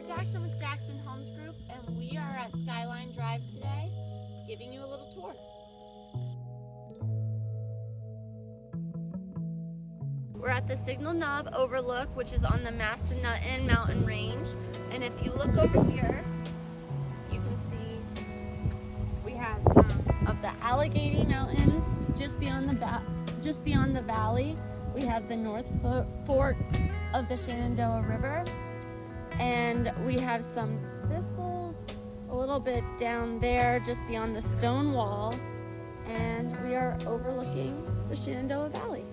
Jackson with Jackson Homes Group, and we are at Skyline Drive today, giving you a little tour. We're at the Signal Knob Overlook, which is on the Massanutten mountain range. And if you look over here, you can see we have some of the Allegheny Mountains just beyond the valley. We have the North Fork of the Shenandoah River, and we have some thistles a little bit down there just beyond the stone wall, and we are overlooking the Shenandoah Valley.